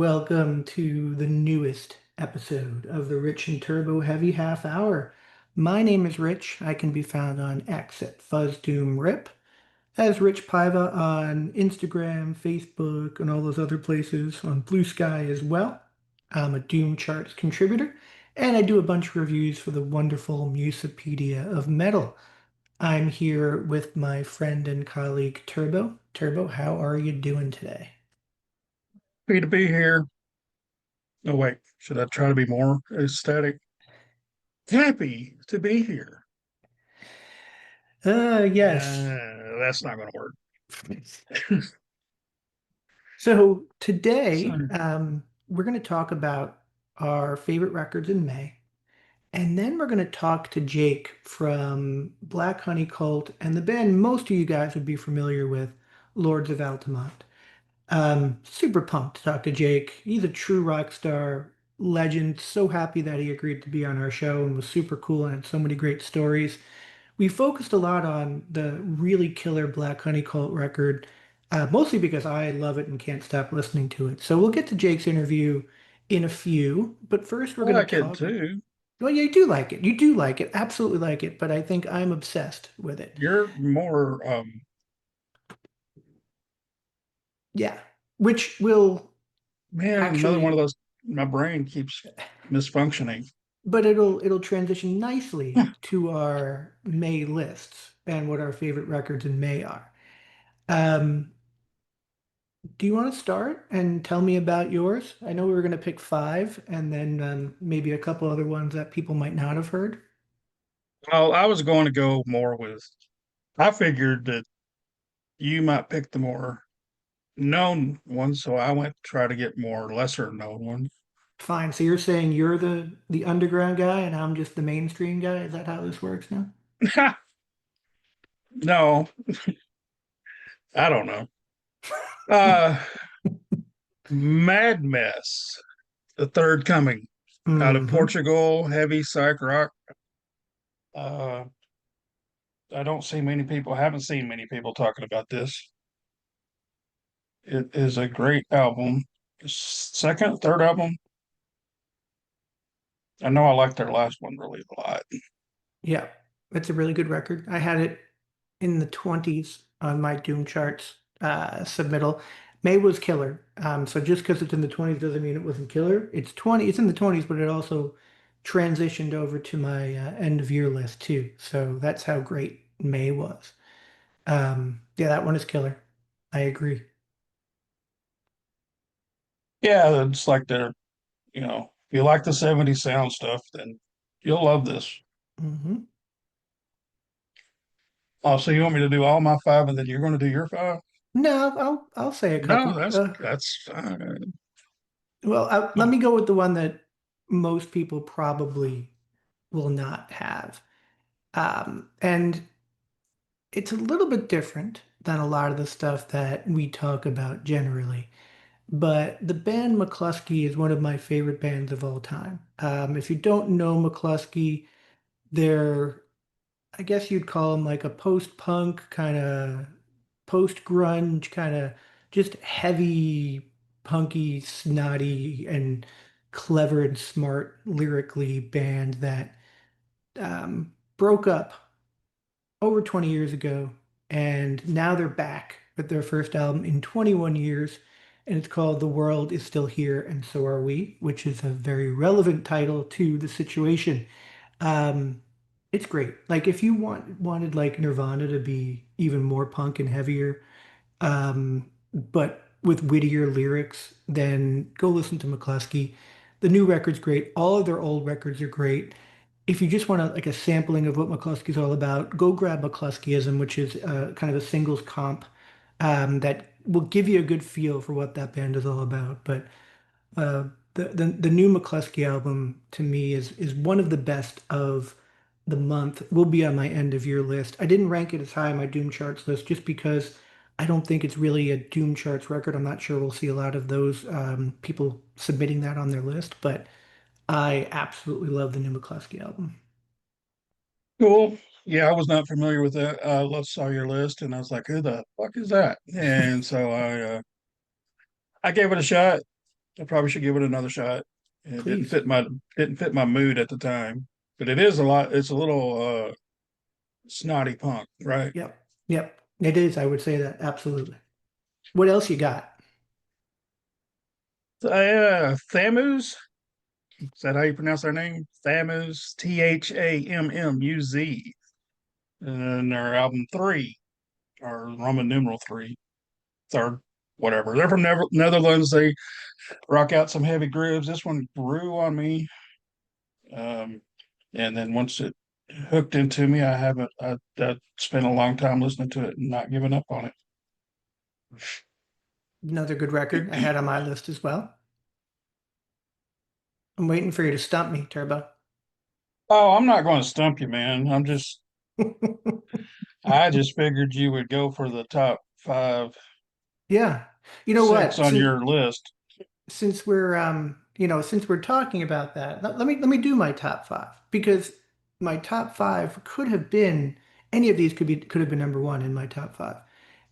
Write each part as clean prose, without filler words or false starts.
Welcome to the newest episode of the Rich and Turbo Heavy Half Hour. My name is Rich. I can be found on X at FuzzDoomRip, as Rich Paiva on Instagram, Facebook, and all those other places, on Blue Sky as well. I'm a Doom Charts contributor, and I do a bunch of reviews for the wonderful Musopedia of Metal. I'm here with my friend and colleague Turbo. Turbo, how are you doing today? Happy to be here. Oh, wait, should I try to be more ecstatic? Happy to be here. Yes. That's not going to work. So So, today, we're going to talk about our favorite records in May, and then we're going to talk to Jake from Black Honey Cult and the band most of you guys would be familiar with, Lords of Altamont. Super pumped to talk to Jake. He's a true rock star legend. So happy that he agreed to be on our show and was super cool and had so many great stories. We focused a lot on the really killer Black Honey Cult record, mostly because I love it and can't stop listening to it. So we'll get to Jake's interview in a few, but first we're I going to like it talk. too. Well, yeah, you do like it. You do like it. Absolutely like it. But I think I'm obsessed with it. You're more, Yeah. Which will man, another one of actually, those. My brain keeps misfunctioning. but it'll transition nicely to our May lists and what our favorite records in May are. Um, Do you want to start and tell me about yours? I know we were going to pick five and then maybe a couple other ones that people might not have heard. Well, I was going to go more with, I figured that you might pick the more known ones, so I went to try to get more lesser known ones. Fine. So you're saying you're the underground guy and I'm just the mainstream guy? Is that how this works now? No, I don't know. Uh, Mad Mess, The Third Coming, out of Hmm. Portugal, heavy psych rock. Uh, I don't see many people, haven't seen many people talking about this. It is a great album. Second, third album. I know I like their last one really a lot. Yeah, it's a really good record. I had it in the 20s on my Doom charts submittal. May was killer. So just because it's in the 20s doesn't mean it wasn't killer. It's in the 20s, but it also transitioned over to my end of year list too. So that's how great May was. Yeah, that one is killer. I agree. Yeah, it's like if you like the 70s sound stuff, then you'll love this. Hmm. Oh, so you want me to do all my five and then you're going to do your five? No, I'll say a No, couple. that's fine. Well, let Um, me go with the one that most people probably will not have. And it's a little bit different than a lot of the stuff that we talk about generally. But the band McCluskey is one of my favorite bands of all time. If you don't know McCluskey, they're, I guess you'd call them like a post-punk kind of post-grunge kind of just heavy, punky, snotty, and clever and smart lyrically band that broke up over 20 years ago, and now they're back with their first album in 21 years, and it's called The World Is Still Here and So Are We, which is a very relevant title to the situation. Um, it's great. Like if you wanted like Nirvana to be even more punk and heavier, but with wittier lyrics, then go listen to McCluskey. The new record's great. All of their old records are great. If you just want like a sampling of what McCluskey's all about, go grab McCluskeyism, which is kind of a singles comp that will give you a good feel for what that band is all about. But uh, the new McCluskey album to me is one of the best of the month. Will be on my end of year list. I didn't rank it as high on my Doom charts list just because I don't think it's really a Doom charts record. I'm not sure we'll see a lot of those people submitting that on their list, but I absolutely love the new McCluskey album. cool. Yeah, I was not familiar with that. I saw your list and I was like, who the fuck is that? And so I gave it a shot. I probably should give it another shot. It Please. didn't fit my mood at the time, but it is a lot. It's a little snotty punk, right? Yep. Yep. It is. I would say that. Absolutely. What else you got? Thamuz. Is that how you pronounce their name? Thamuz, Thammuz, and their album three, or Roman numeral three, third, whatever. They're from Netherlands. They rock out some heavy grooves. This one grew on me, um, and then once it hooked into me, I haven't. I spent a long time listening to it and not giving up on Another good record I it. had on my list as well. I'm waiting for you to stump me, Turbo. Oh, I'm not going to stump you, man. I just figured you would go for the top five, Yeah. You know six what? on Since your list. since we're talking about that, let me do my top five because my top five could have been any of these could have been number one in my top five.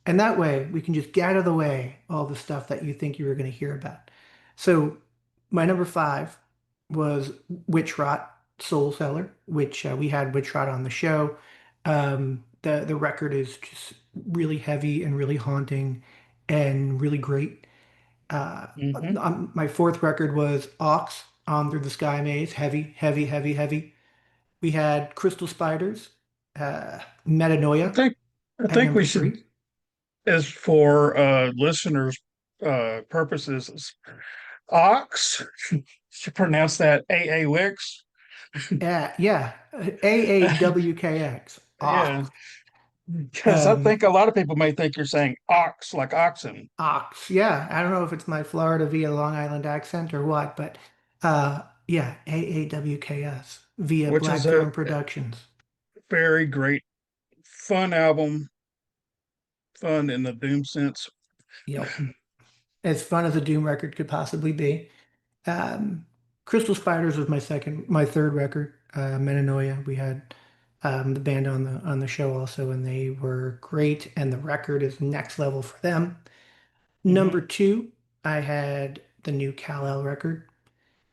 And that way we can just get out of the way all the stuff that you think you were going to hear about. So my number five was Witch Rot Soul Seller, which we had Witch Rot on the show. The record is just really heavy and really haunting and really great. Hmm. My fourth record was Ox on Through the Sky Maze, heavy, heavy, heavy, heavy. We had Crystal Spiders, I Metanoia think I at think we number should, three. as for listeners' purposes, ox. Should pronounce that A Wix. Yeah, AAWKX, Yeah, Ox. because I Um, think a lot of people may think you're saying ox like oxen, Ox. Yeah, I don't know if it's my Florida via Long Island accent or what, but yeah, AAWKS via which is Black a Throne Productions. very great, fun album, fun in the doom sense. Yep. As fun as a Doom record could possibly be. Um, Crystal Spiders was my third record. Metanoia. We had the band on the show also, and they were great. And the record is next level for them. Number Hmm. two, I had the new Kal-El record.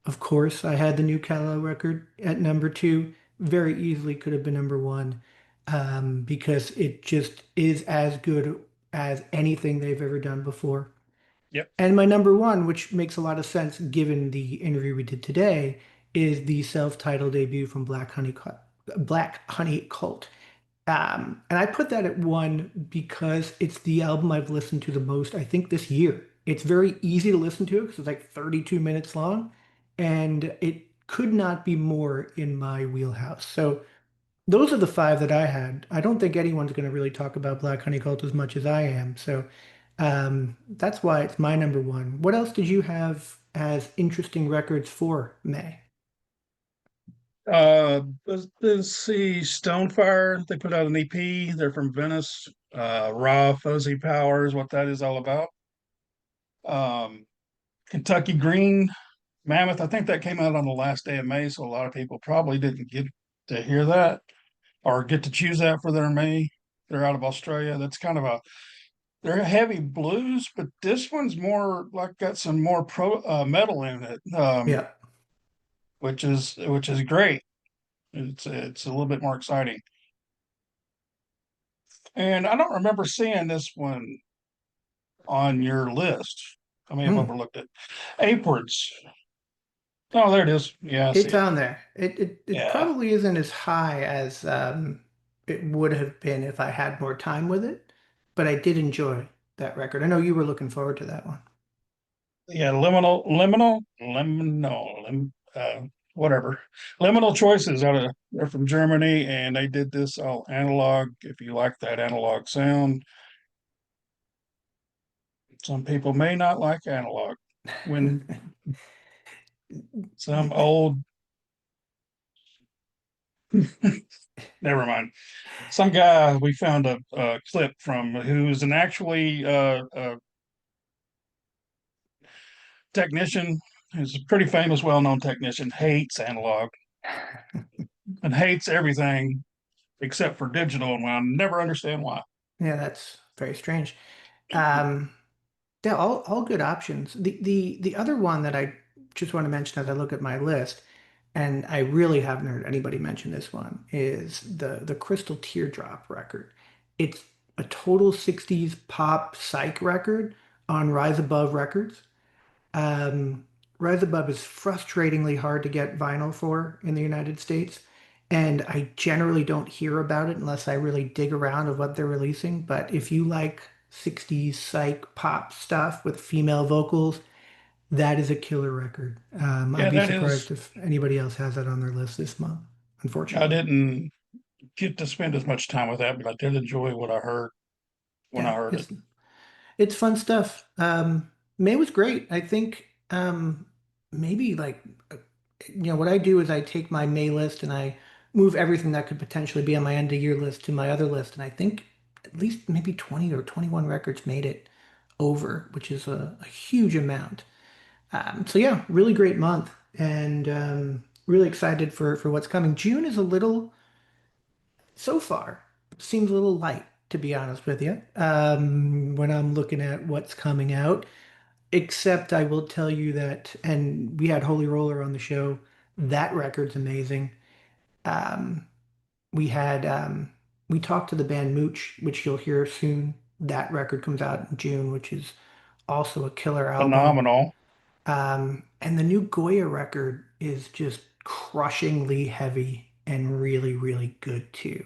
Of course, I had the new Kal-El record at number two. Very easily could have been number one, because it just is as good as anything they've ever done before. Yep. And my number one, which makes a lot of sense given the interview we did today, is the self-titled debut from Black Honey Cult. And I put that at one because it's the album I've listened to the most, I think, this year. It's very easy to listen to because it's like 32 minutes long, and it could not be more in my wheelhouse. So those are the five that I had. I don't think anyone's going to really talk about Black Honey Cult as much as I am. So that's why it's my number one. What else did you have as interesting records for May? Let's see, Stonefire. They put out an EP. They're from Venice. Raw Fuzzy Power is what that is all about. Um, Kentucky Green Mammoth. I think that came out on the last day of May, so a lot of people probably didn't get to hear that or get to choose that for their May. They're out of Australia. That's kind of a they're heavy blues, but this one's more like got some more pro metal in it, Yeah. which is great. It's a little bit more exciting. And I don't remember seeing this one on your list. I may have Hmm. overlooked it. Apewards. Oh, there it is. Yeah, I see It's it. on there. It Yeah. probably isn't as high as it would have been if I had more time with it, but I did enjoy that record. I know you were looking forward to that one. Yeah, whatever. Liminal Choices they're from Germany, and they did this all analog. If you like that analog sound, some people may not like analog. When some old, never mind. Some guy we found a clip from who's an actually technician. He's a pretty famous, well-known technician. Hates analog and hates everything except for digital, and I never understand why. Yeah, that's very strange. Um, Yeah, all good options. The other one that I just want to mention as I look at my list, and I really haven't heard anybody mention this one, is the Crystal Teardrop record. It's a total 60s pop psych record on Rise Above Records. Um, Rise Above is frustratingly hard to get vinyl for in the United States, and I generally don't hear about it unless I really dig around of what they're releasing. But if you like 60s psych pop stuff with female vocals, that is a killer record. I'd Yeah, be that surprised is. if anybody else has that on their list this month, I unfortunately. didn't get to spend as much time with that, but I did enjoy what I heard when I Yeah, heard it. it's fun stuff. May was great. I think maybe like what I do is I take my May list and I move everything that could potentially be on my end of year list to my other list, and I think at least maybe 20 or 21 records made it over, which is a huge amount. So yeah, really great month, and really excited for what's coming. June is a little so far seems a little light, to be honest with you. When I'm looking at what's coming out, except I will tell you that, and we had Holy Roller on the show. That record's amazing. Um, we had we talked to the band Mooch, which you'll hear soon. That record comes out in June, which is also a killer album. Phenomenal. And the new Goya record is just crushingly heavy and really, really good too.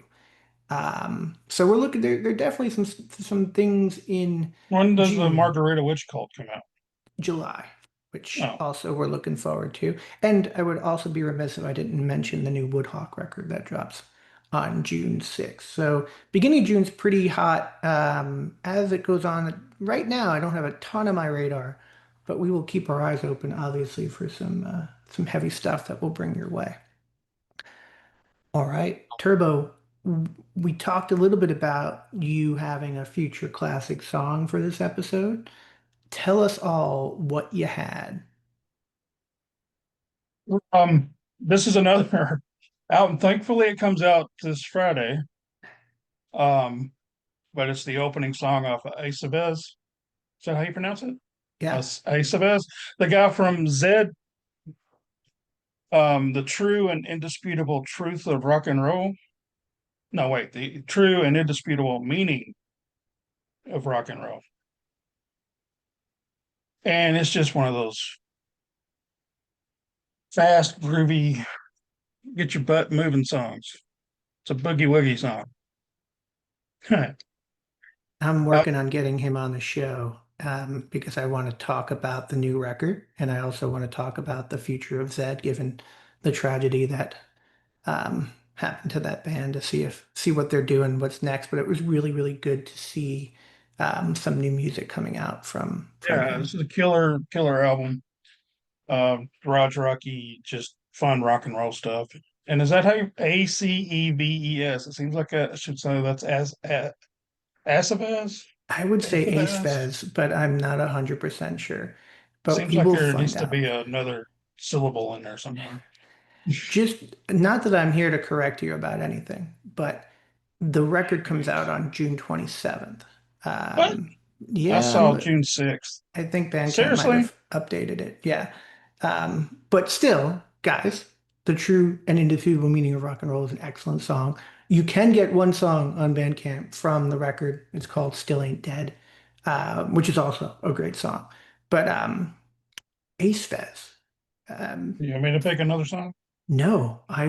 So we're looking there are definitely some things in When does the June, Margarita Witch Cult come out? July, which Oh, also we're looking forward to. And I would also be remiss if I didn't mention the new Woodhawk record that drops on June 6th. So beginning of June's pretty hot. As it goes on, right now I don't have a ton on my radar, but we will keep our eyes open, obviously, for some heavy stuff that will bring your way. All right, Turbo, we talked a little bit about you having a future classic song for this episode. Tell us all what you had. this is another album. Thankfully, it comes out this Friday. Um, but it's the opening song off of Ace of Base. Is that how you pronounce it? Yeah, Ace of Base, the guy from Zed, the true and indisputable truth of rock and roll. No, wait, the true and indisputable meaning of rock and roll. And it's just one of those fast, groovy, get your butt moving songs. It's a boogie woogie song. I'm Uh, working on getting him on the show because I want to talk about the new record and I also want to talk about the future of Zed, given the tragedy that happened to that band to see what they're doing, what's next. But it was really, really good to see some new music coming out from yeah, him. this is a killer album. Garage rocky, just fun rock and roll stuff. And is that how you Acebes? It seems like I should say that's Acebes? I would say Ace Acebes? Fez, but I'm not 100% sure. But Seems we like will there needs find to out. be another syllable in there somewhere. Just not that I'm here to correct you about anything, but the record comes out on June 27th. What? Um, I yeah, saw June 6th. I think Bandcamp might Seriously? have updated it. Yeah. But still, guys, the true and indisputable meaning of rock and roll is an excellent song. You can get one song on Bandcamp from the record. It's called Still Ain't Dead, which is also a great song. But Ace Fez. Um, You want me to pick another song? no, I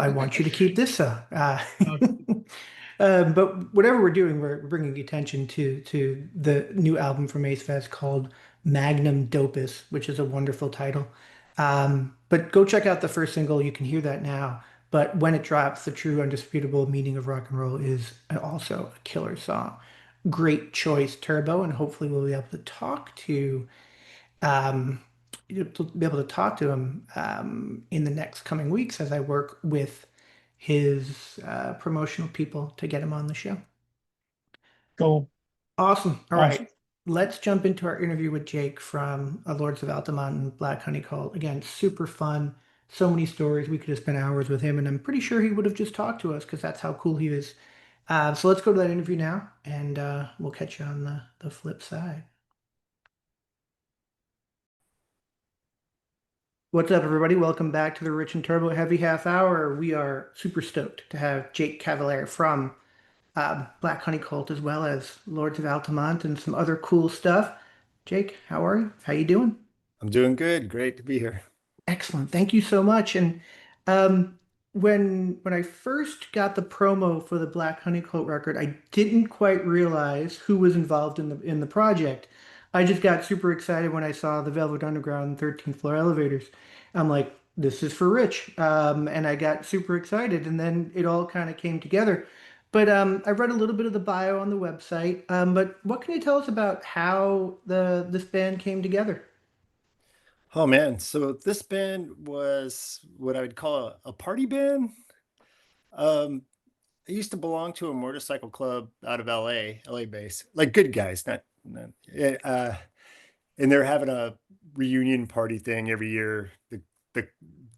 want you to keep this song. Uh, But whatever we're doing, we're bringing attention to the new album from Ace Fest called Magnum Dopus, which is a wonderful title. But go check out the first single. You can hear that now. But when it drops, the true undisputable meaning of rock and roll is also a killer song. Great choice, Turbo, and hopefully we'll be able to talk to um, you'll be able to talk to him in the next coming weeks as I work with his promotional people to get him on the show. cool. Awesome. All right. Awesome. Let's jump into our interview with Jake from Lords of Altamont and Black Honey Cult. Again, super fun. So many stories. We could have spent hours with him, and I'm pretty sure he would have just talked to us because that's how cool he is. So let's go to that interview now, and we'll catch you on the flip side. What's up, everybody? Welcome back to the Rich and Turbo Heavy Half Hour. We are super stoked to have Jake Cavaliere from Black Honey Cult, as well as Lords of Altamont and some other cool stuff. Jake, how are you? How you doing? I'm doing good. Great to be here. Excellent. Thank you so much. And um, when I first got the promo for the Black Honeycoat record, I didn't quite realize who was involved in the project. I just got super excited when I saw the Velvet Underground and 13th Floor Elevators. I'm like, this is for Rich. And I got super excited, and then it all kind of came together. But I read a little bit of the bio on the website. But what can you tell us about how the this band came together? Oh man, so this band was what I would call a party band. Um, I used to belong to a motorcycle club out of LA base, like good guys, not yeah, and they're having a reunion party thing every year. The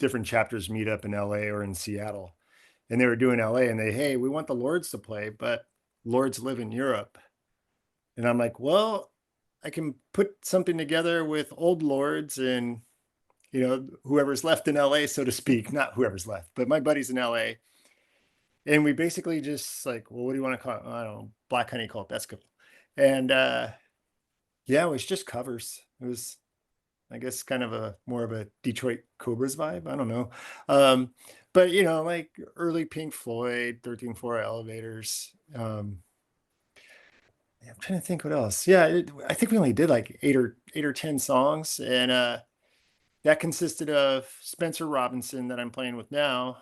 different chapters meet up in LA or in Seattle, and they were doing LA, and hey, we want the Lords to play, but Lords live in Europe, and I'm like, well, I can put something together with old Lords and whoever's left in LA, so to speak, not whoever's left, but my buddies in LA. And we basically just like, well, what do you want to call it? I don't know, Black Honey Cult. That's cool. And yeah, it was just covers. It was, I guess, kind of a more of a Detroit Cobras vibe. I don't know. Um, but like early Pink Floyd, 13 Floor Elevators. Yeah, I'm trying to think what else. Yeah, I think we only did like eight or 10 songs. And that consisted of Spencer Robinson that I'm playing with now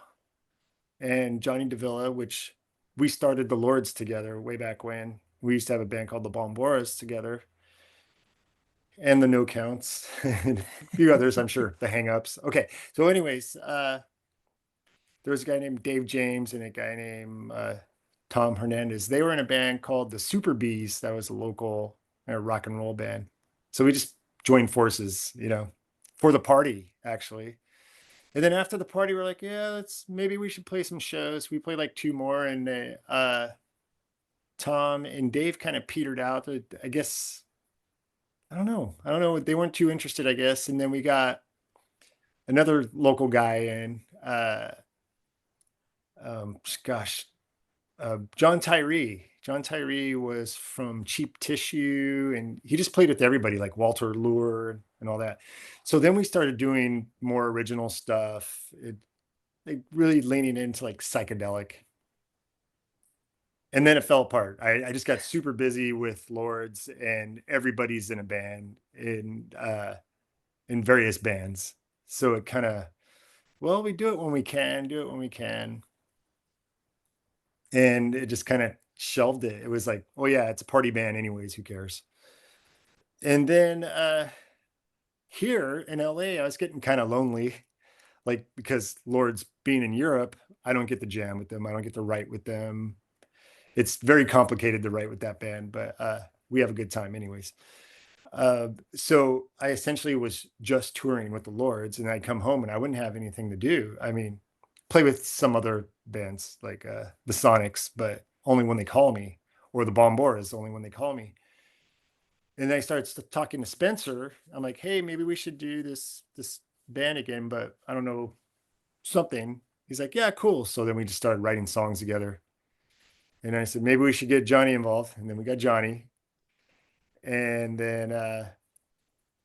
and Johnny Davila, which we started the Lords together way back when. We used to have a band called the Bomboras together and the No Counts and a few others, I'm sure, the Hang Ups. Okay. So anyways, there was a guy named Dave James and a guy named Tom Hernandez. They were in a band called the Super Bees. That was a local rock and roll band. So we just joined forces, for the party, actually. And then after the party, we're like, yeah, maybe we should play some shows. We played like two more, and Tom and Dave kind of petered out. I guess I don't know. I don't know. They weren't too interested, I guess. And then we got another local guy in, gosh, John Tyree. John Tyree was from Cheap Tissue, and he just played with everybody, like Walter Lure and all that. So then we started doing more original stuff. Like really leaning into like psychedelic. And then it fell apart. I just got super busy with Lords, and everybody's in a band in various bands. So it kind of, well, we do it when we can, do it when we can. And it just kind of shelved it. It was like, oh yeah, it's a party band anyways, who cares? And then here in LA, I was getting kind of lonely, like because Lords being in Europe, I don't get to jam with them. I don't get to write with them. It's very complicated to write with that band, but we have a good time anyways. So I essentially was just touring with the Lords, and I'd come home and I wouldn't have anything to do. I mean, play with some other bands like the Sonics, but only when they call me, or the Bomboras, only when they call me. And then I started talking to Spencer. I'm like, hey, maybe we should do this band again, but I don't know, something. He's like, yeah, cool. So then we just started writing songs together. And I said, maybe we should get Johnny involved. And then we got Johnny. And then a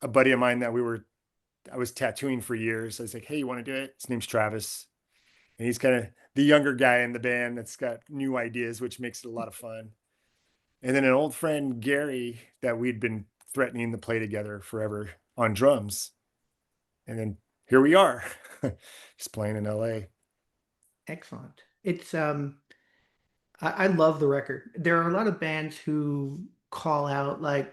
buddy of mine I was tattooing for years. I was like, hey, you want to do it? His name's Travis. And he's kind of the younger guy in the band that's got new ideas, which makes it a lot of fun. And then an old friend, Gary, that we'd been threatening to play together forever on drums. And then here we are, just playing in LA. Excellent. I love the record. There are a lot of bands who call out like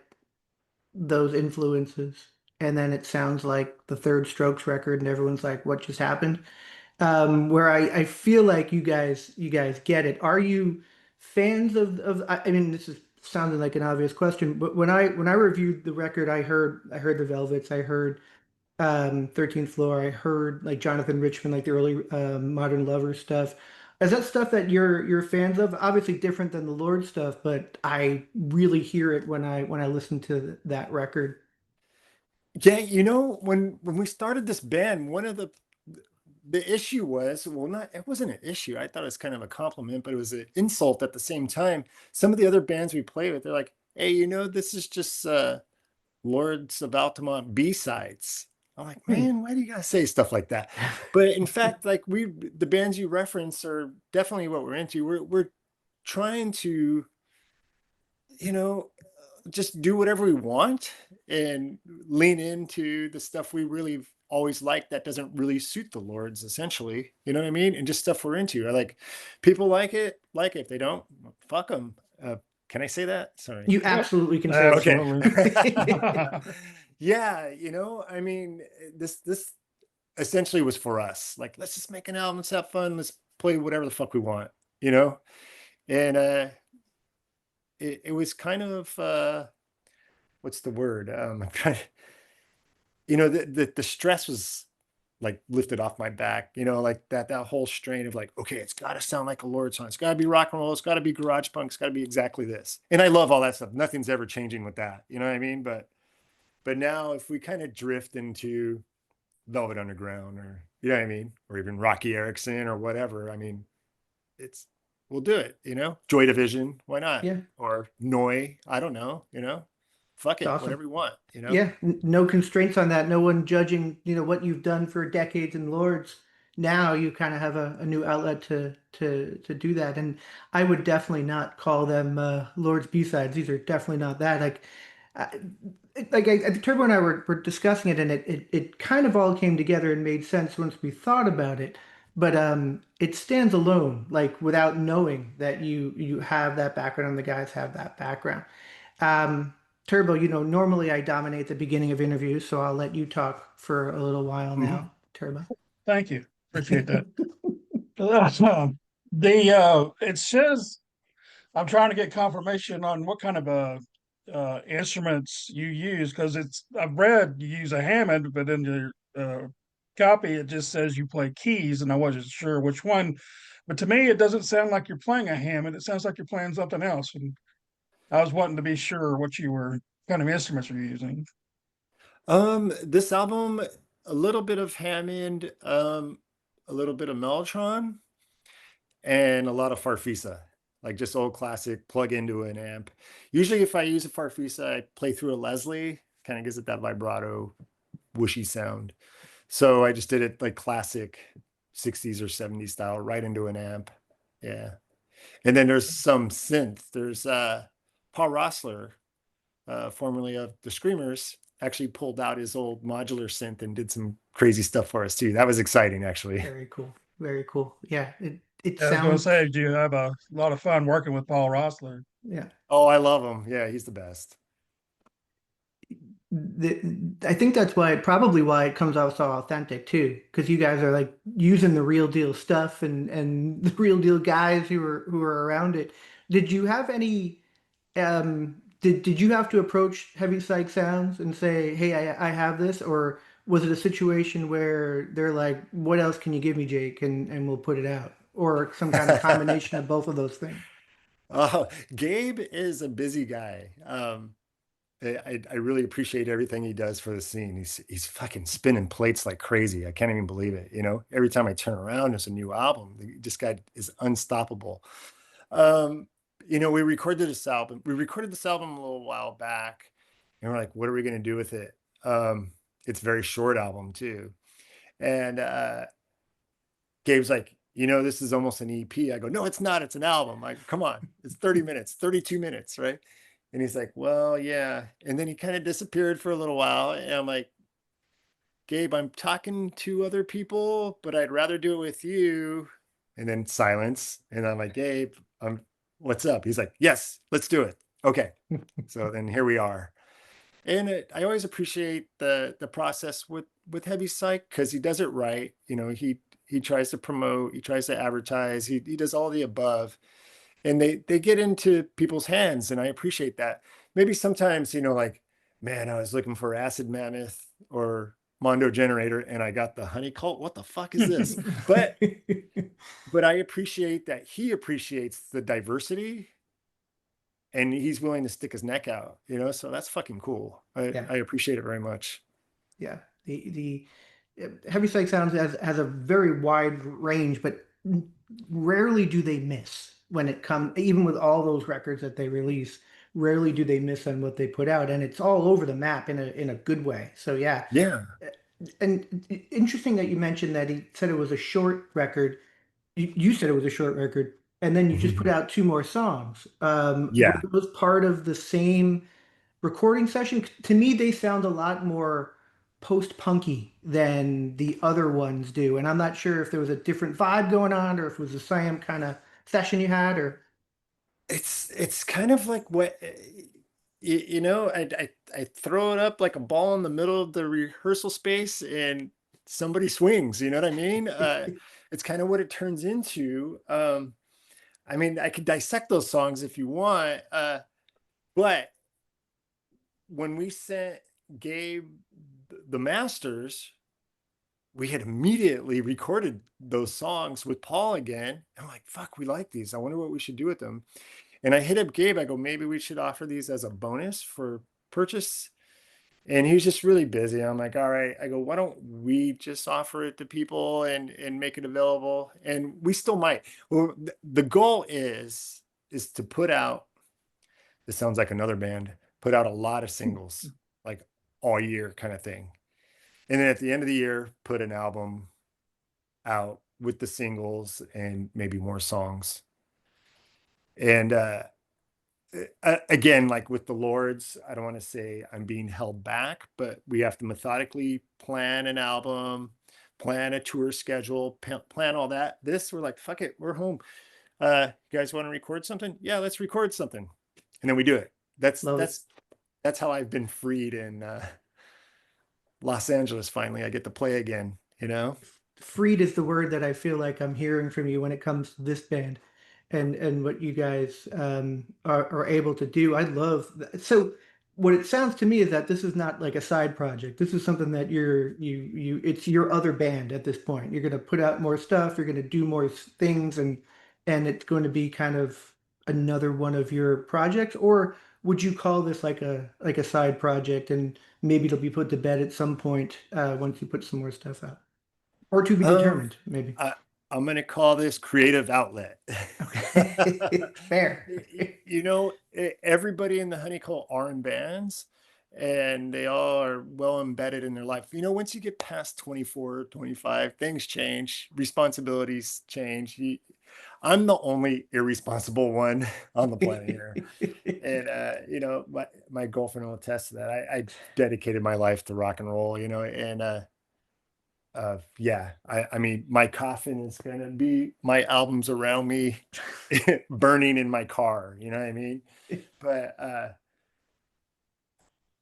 those influences, and then it sounds like the Third Strokes record, and everyone's like, "What just happened?" Where I feel like you guys get it. Are you fans of? I mean, this is sounding like an obvious question, but when I reviewed the record, I heard the Velvets, I heard 13th Floor. I heard like Jonathan Richman, like the early Modern Lovers stuff. Is that stuff that you're fans of? Obviously different than the Lord stuff, but I really hear it when I listen to that record. Yeah, you know, when we started this band, one of the issue was, well, not it wasn't an issue. I thought it was kind of a compliment, but it was an insult at the same time. Some of the other bands we play with, they're like, "Hey, you know, this is just Lords of Altamont B-sides." I'm like, Hmm. man, why do you gotta say stuff like that? But in fact, like the bands you reference are definitely what we're into. We're trying to, you know, just do whatever we want and lean into the stuff we really always like that doesn't really suit the Lords, essentially. You know what I mean? And just stuff we're into. I like people like it, like it. If they don't, fuck them. Can I say that? Sorry. You Yep, absolutely can say Okay. absolutely. that. Yeah, you know, I mean, this essentially was for us. Like, let's just make an album, let's have fun, let's play whatever the fuck we want, you know? And it was kind of what's the word? I'm trying, you know, the stress was like lifted off my back, you know, like that whole strain of like, okay, it's got to sound like a Lord song, it's got to be rock and roll, it's got to be garage punk, it's got to be exactly this. And I love all that stuff. Nothing's ever changing with that, you know what I mean? But now if we kind of drift into Velvet Underground, or you know what I mean, or even Rocky Erickson or whatever, I mean, it's we'll do it, you know. Joy Division, why not? Yeah, Or Noi, I don't know, you know. Fuck it's it, awesome. whatever you want, you know. Yeah, no constraints on that. No one judging, what you've done for decades in Lords. Now you kind of have a new outlet to do that. And I would definitely not call them Lords B-sides. These are definitely not that. I, Turbo and I were discussing it, and it kind of all came together and made sense once we thought about it. But it stands alone, like without knowing that you have that background and the guys have that background. Um, Turbo, normally I dominate the beginning of interviews, so I'll let you talk for a little while Mhm. now, Turbo. Thank you. Appreciate that. It says I'm trying to get confirmation on what kind of instruments you use, because I've read you use a Hammond, but in your copy it just says you play keys, and I wasn't sure which one. But to me, it doesn't sound like you're playing a Hammond. It sounds like you're playing something else, and I was wanting to be sure what you were kind of instruments you're using. This album, a little bit of Hammond, a little bit of Mellotron, and a lot of Farfisa, like just old classic, plug into an amp. Usually, if I use a Farfisa, I play through a Leslie, kind of gives it that vibrato, whooshy sound. So I just did it like classic 60s or 70s style, right into an amp. Yeah. And then there's some synth. There's Paul Rossler, formerly of the Screamers, actually pulled out his old modular synth and did some crazy stuff for us too. That was exciting, actually. Very cool. Very cool. Yeah, it I was going to sounds, say, do you have a lot of fun working with Paul Rossler? yeah. Oh, I love him. Yeah, he's the best. I think that's probably why it comes out so authentic too, because you guys are like using the real deal stuff and the real deal guys who are around it. Did you have any did you have to approach Heavy Psych Sounds and say, "Hey, I have this," or was it a situation where they're like, "What else can you give me, Jake?" and we'll put it out, or some kind of combination of both of those things? Oh, Gabe is a busy guy. I really appreciate everything he does for the scene. He's fucking spinning plates like crazy. I can't even believe it. You know, every time I turn around, there's a new album. This guy is unstoppable. Um, you know, we recorded this album. We recorded this album a little while back, and we're like, what are we gonna do with it? It's a very short album too. And Gabe's like, you know, this is almost an EP. I go, no, it's not. It's an album. Like, come on, it's 30 minutes, 32 minutes, right? And he's like, well, yeah. And then he kind of disappeared for a little while. And I'm like, Gabe, I'm talking to other people, but I'd rather do it with you. And then silence. And I'm like, Gabe, what's up? He's like, yes, let's do it. Okay. So then here we are. And I always appreciate the process with Heavy Psych, because he does it right. You know, he tries to promote, he tries to advertise, he does all the above, and they get into people's hands, and I appreciate that. Maybe sometimes, you know, like, man, I was looking for Acid Mammoth or Mondo Generator, and I got the Honey Cult. What the fuck is this? But I appreciate that he appreciates the diversity, and he's willing to stick his neck out, you know, so that's fucking cool. I Yeah. I appreciate it very much. Yeah. The Heavy Psych Sounds has a very wide range, but rarely do they miss when it comes, even with all those records that they release, rarely do they miss on what they put out. And it's all over the map in a good way. So yeah. Yeah. And interesting that you mentioned that he said it was a short record. You said it was a short record, and then you just put out two more songs. Were Yeah. those part of the same recording session? To me, they sound a lot more post-punky than the other ones do, and I'm not sure if there was a different vibe going on or if it was the same kind of session you had, or It's kind of like what you know, I throw it up like a ball in the middle of the rehearsal space and somebody swings, you know what I mean? It's kind of what it turns into. I mean, I could dissect those songs if you want, but when we sent Gabe the masters, we had immediately recorded those songs with Paul again. I'm like, fuck, we like these. I wonder what we should do with them. And I hit up Gabe. I go, maybe we should offer these as a bonus for purchase. And he was just really busy. I'm like, all right. I go, why don't we just offer it to people and make it available? And we still might. Well, the goal is to put out. This sounds like another band. Put out a lot of singles, like all year, kind of thing. And then at the end of the year, put an album out with the singles and maybe more songs. And again, like with the Lords, I don't want to say I'm being held back, but we have to methodically plan an album, plan a tour schedule, plan all that. This, we're like, fuck it, we're home. You guys want to record something? Yeah, let's record something. And then we do it. That's love it. that's that's how I've been freed in Los Angeles. Finally, I get to play again, you know? Freed is the word that I feel like I'm hearing from you when it comes to this band and what you guys are able to do. I love that. So what it sounds to me is that this is not like a side project. This is something that it's your other band at this point. You're going to put out more stuff, you're going to do more things and it's going to be kind of another one of your projects, or would you call this like a side project and maybe it'll be put to bed at some point once you put some more stuff out? Or to be Um, determined, maybe. I, I'm going to call this creative outlet. Okay. Fair. You know, everybody in the Honeycomb are in bands and they all are well embedded in their life. You know, once you get past 24, 25, things change, responsibilities change. I'm the only irresponsible one on the planet here. And, you know, my girlfriend will attest to that. I dedicated my life to rock and roll, you know, and, yeah, I mean, my coffin is gonna be my albums around me burning in my car, you know what I mean? But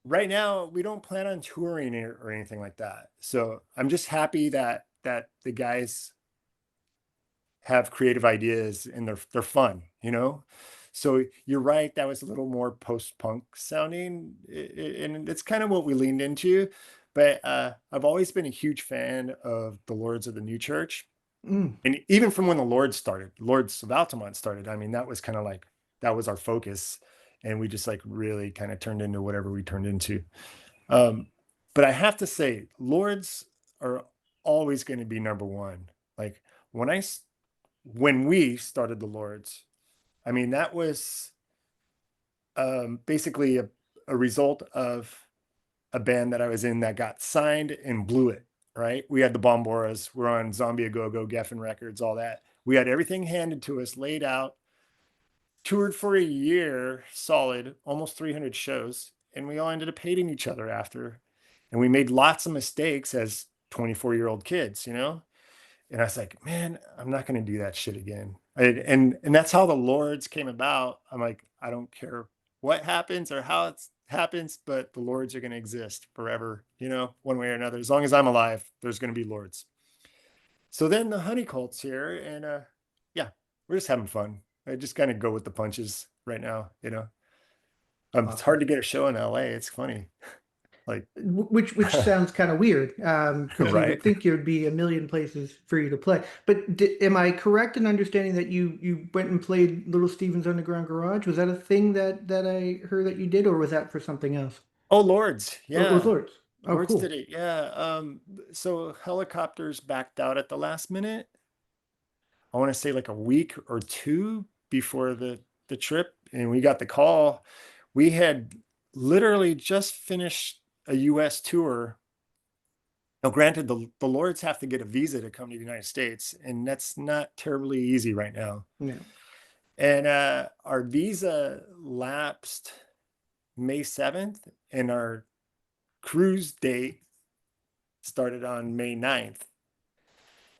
right now we don't plan on touring or anything like that. So I'm just happy that the guys have creative ideas and they're fun, you know? So you're right, that was a little more post-punk sounding, and it's kind of what we leaned into. But I've always been a huge fan of the Lords of the New Church. Mm. And even from when the Lords started, Lords of Altamont started, I mean, that was kind of like that was our focus. And we just like really kind of turned into whatever we turned into. Um, but I have to say, Lords are always going to be number one. Like when when we started the Lords, I mean, that was basically a result of a band that I was in that got signed and blew it, right? We had the Bomboras, we're on Zombie A Go-Go, Geffen Records, all that. We had everything handed to us, laid out, toured for a year solid, almost 300 shows, and we all ended up hating each other after. And we made lots of mistakes as 24-year-old kids, you know? And I was like, man, I'm not going to do that shit again. And that's how the Lords came about. I'm like, I don't care what happens or how it happens, but the Lords are going to exist forever, you know, one way or another. As long as I'm alive, there's going to be Lords. So then the Honey Cult's here, and yeah, we're just having fun. I just kind of go with the punches right now, you know. It's hard Awesome. to get a show in LA. It's funny, like, Which sounds kind of weird, because you would right? think there'd be a million places for you to play. But am I correct in understanding that you went and played Little Steven's Underground Garage? Was that a thing that I heard that you did, or was that for something else? Oh, Lords, Or was yeah. Lords? Oh, Lords did cool. it. Yeah. So helicopters backed out at the last minute. I want to say like a week or two before the trip, and we got the call. We had literally just finished a US tour. Now, granted, the Lords have to get a visa to come to the United States, and that's not terribly easy right now. Yeah. And our visa lapsed May 7th, and our cruise date started on May 9th.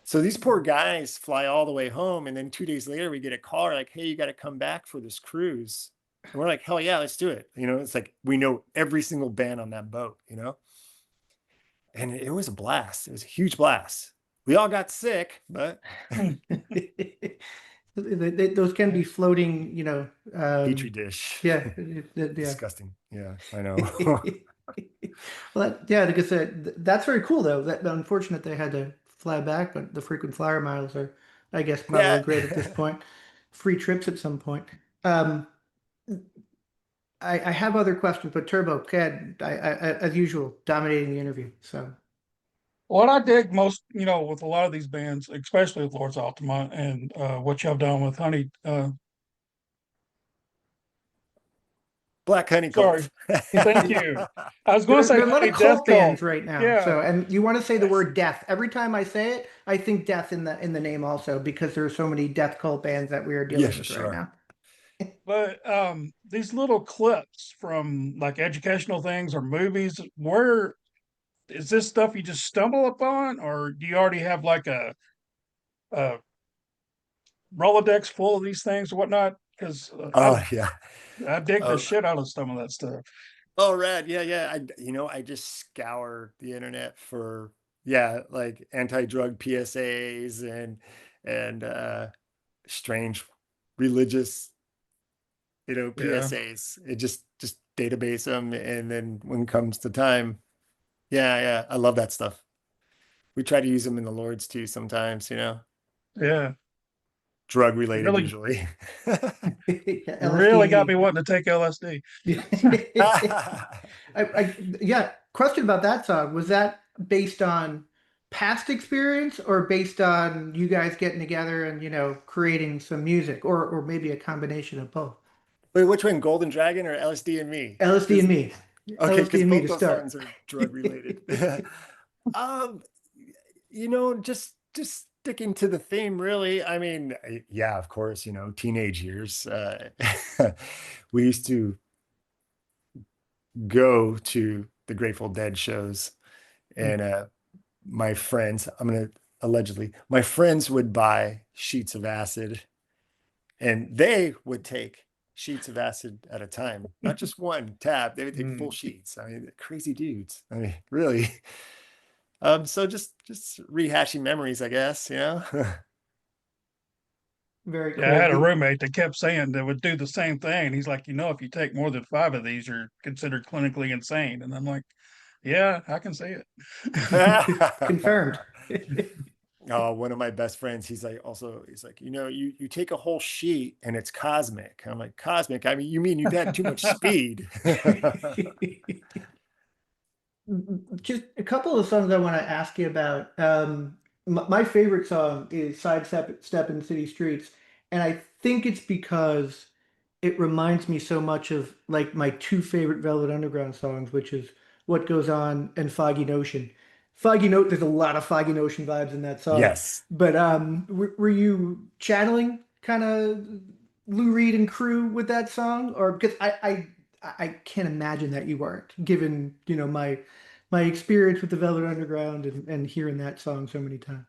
So these poor guys fly all the way home, and then 2 days later we get a call like, "Hey, you got to come back for this cruise." And we're like, "Hell yeah, let's do it." It's like we know every single band on that boat, and it was a blast. It was a huge blast. We all got sick, but Those can be floating, petri dish. yeah, yeah. Disgusting. Yeah, I know. Well, yeah, like I said, that's very cool though. That unfortunate they had to fly back, but the frequent flyer miles are, I guess, probably Yeah. great at this point. Free trips at some point. Um, I have other questions, but Turbo, Cad, as usual, dominating the interview. So What I dig most, with a lot of these bands, especially with Lords of Altamont and what y'all done with Honey, Black Honey sorry, Cult. thank you. I was going to there say are a lot of Honey Death cult Cult. bands right now. Yeah, So, and you want to say the that's, word death. Every time I say it, I think death in the name also because there are so many death cult bands that we are dealing Yes, with right sure. now. but these little clips from like educational things or movies, where is this stuff you just stumble upon, or do you already have like a Rolodex full of these things or whatnot? Because Oh yeah. I dig the Oh, shit out of some of that stuff. oh, rad. Yeah, yeah. I just scour the internet for, yeah, like anti-drug PSAs and strange religious, Yeah, PSAs. It just database them, and then when it comes to time, yeah, yeah. I love that stuff. We try to use them in the Lords too sometimes. yeah. Drug You related really, usually. Yeah, you LSD really and got me me. wanting to take LSD. Yeah, question about that song. Was that based on past experience or based on you guys getting together and, creating some music or maybe a combination of both? Wait, which one? Golden Dragon or LSD and Me? LSD and Because me. okay, LSD because and me both to those start. songs are drug related. um, just sticking to the theme, really. I mean, yeah, of course, teenage years. We used to go to the Grateful Dead shows, and my friends, my friends would buy sheets of acid, and they would take sheets of acid at a time, not just one tab. They would take full Mm. sheets. I mean, crazy dudes. I mean, really. So just rehashing memories, I guess. Very Yeah, I cool. had a roommate that kept saying they would do the same thing. He's like, if you take more than five of these, you're considered clinically insane. And I'm like, yeah, I can see it. Confirmed. Oh, one of my best friends, he's like, you take a whole sheet and it's cosmic. I'm like, cosmic? I mean, you mean you've had too much speed? Just a couple of songs I want to ask you about. My favorite song is Sidestep in City Streets, and I think it's because it reminds me so much of like my two favorite Velvet Underground songs, which is What Goes On and Foggy Notion. There's a lot of Foggy Notion vibes in that song. Yes. But were you channeling kind of Lou Reed and crew with that song? Or because I can't imagine that you weren't, given, my experience with the Velvet Underground and hearing that song so many times.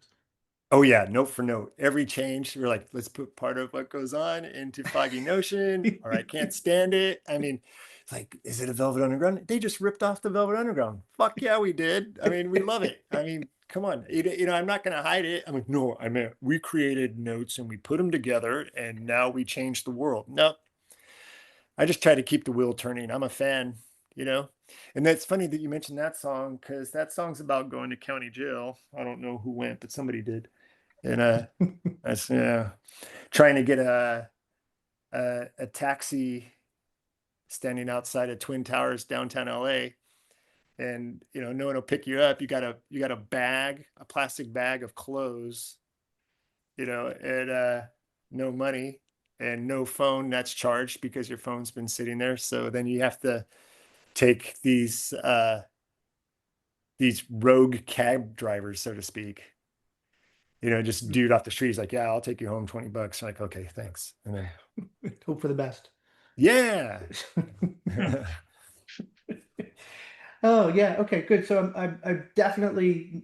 Oh yeah, note for note. Every change, we're like, let's put part of What Goes On into Foggy Notion, or I Can't Stand It. I mean, it's like, is it a Velvet Underground? They just ripped off the Velvet Underground. Fuck yeah, we did. I mean, we love it. I mean, come on. I'm not gonna hide it. I'm like, no, I mean, we created notes and we put them together, and now we changed the world. No, I just try to keep the wheel turning. I'm a fan, you know. And that's funny that you mentioned that song, because that song's about going to county jail. I don't know who went, but somebody did. And that's, yeah, trying to get a taxi standing outside of Twin Towers, downtown LA. and no one will pick you up. You got a bag, a plastic bag of clothes, and no money and no phone that's charged because your phone's been sitting there. So then you have to take these rogue cab drivers, so to speak. Just dude off the street. He's like, yeah, I'll take you home, $20. You're like, okay, thanks. And then, Hope for the best. yeah. Oh yeah, okay, good. So I'm definitely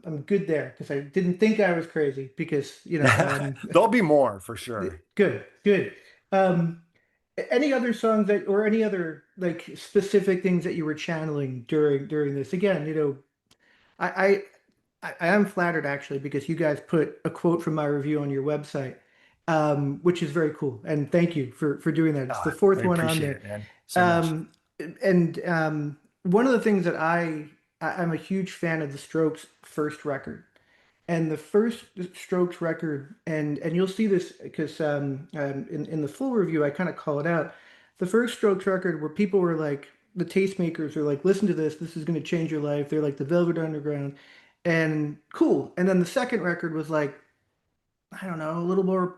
I'm good there because I didn't think I was crazy because There'll be more for sure. good, good. Um, any other songs that or any other like specific things that you were channeling during this? Again, I I I am flattered actually because you guys put a quote from my review on your website, which is very cool. And thank you for doing that. It's Oh, the fourth I one on appreciate there. it, man, so much. Um, and one of the things that I'm a huge fan of the Strokes' first record. And the first Strokes record, and you'll see this because in the full review, I kind of call it out. The first Strokes record where people were like, the tastemakers are like, listen to this, this is going to change your life. They're like the Velvet Underground, and cool. And then the second record was like, I don't know, a little more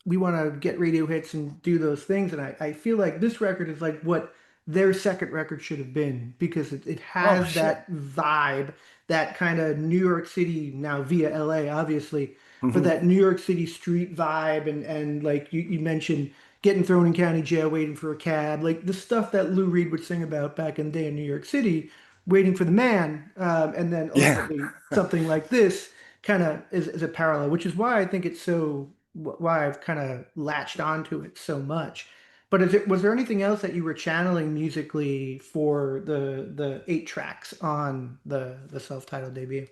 we want to get radio hits and do those things. And I feel like this record is like what their second record should have been because it Oh has shit. that vibe, that kind of New York City, now via LA, obviously, but Mhm. that New York City street vibe. And like you mentioned, getting thrown in county jail, waiting for a cab, like the stuff that Lou Reed would sing about back in the day in New York City, waiting for the man. And then Yeah. ultimately something like this kind of is a parallel, which is why I think it's so why I've kind of latched onto it so much. But was there anything else that you were channeling musically for the 8 tracks on the self-titled debut?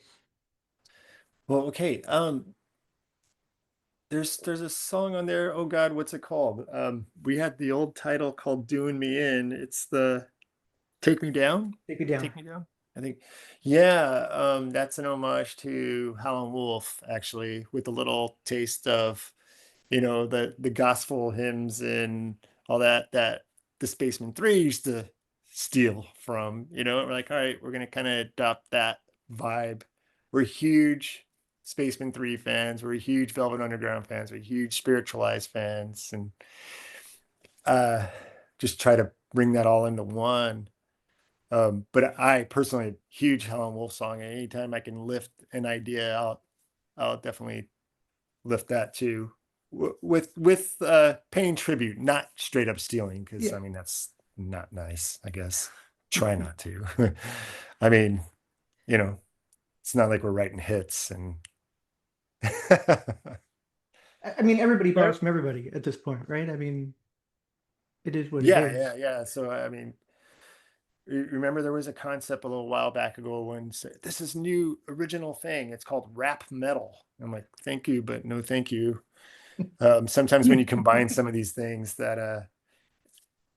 Well, okay. There's a song on there. Oh God, what's it called? We had the old title called "Doing Me In." It's the "Take Me Down." Take me down. Take Me Down. I think. Yeah. That's an homage to Howlin' Wolf, actually, with a little taste of the gospel hymns and all that the Spaceman 3 used to steal from. We're like, all right, we're gonna kind of adopt that vibe. We're huge Spaceman 3 fans, we're huge Velvet Underground fans, we're huge Spiritualized fans, and uh just try to bring that all into one. But I personally huge Helen Wolf song, and anytime I can lift an idea out, I'll definitely lift that too. With paying tribute, not straight up stealing, because Yeah. I mean that's not nice, I guess. Try not to. I mean, you know, it's not like we're writing hits and I mean, everybody There, borrows from everybody at this point, right? I mean, it is what it yeah, yeah, is. yeah. So I mean, remember there was a concept a little while back ago when said this is new original thing. It's called rap metal. I'm like, thank you, but no thank you. Sometimes when you combine some of these things that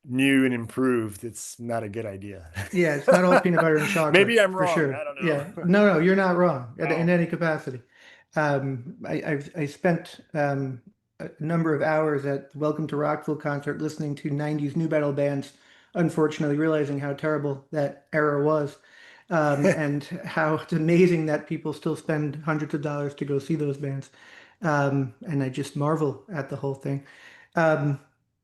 new and improved, it's not a good idea. Yeah, it's not all peanut butter and chocolate Maybe I'm for wrong. sure. I don't Yeah, know. no, you're not wrong in oh, any capacity. I spent a number of hours at the Welcome to Rockville concert listening to 90s new metal bands, unfortunately realizing how terrible that era was, and how it's amazing that people still spend hundreds of dollars to go see those bands. And I just marvel at the whole thing. Um,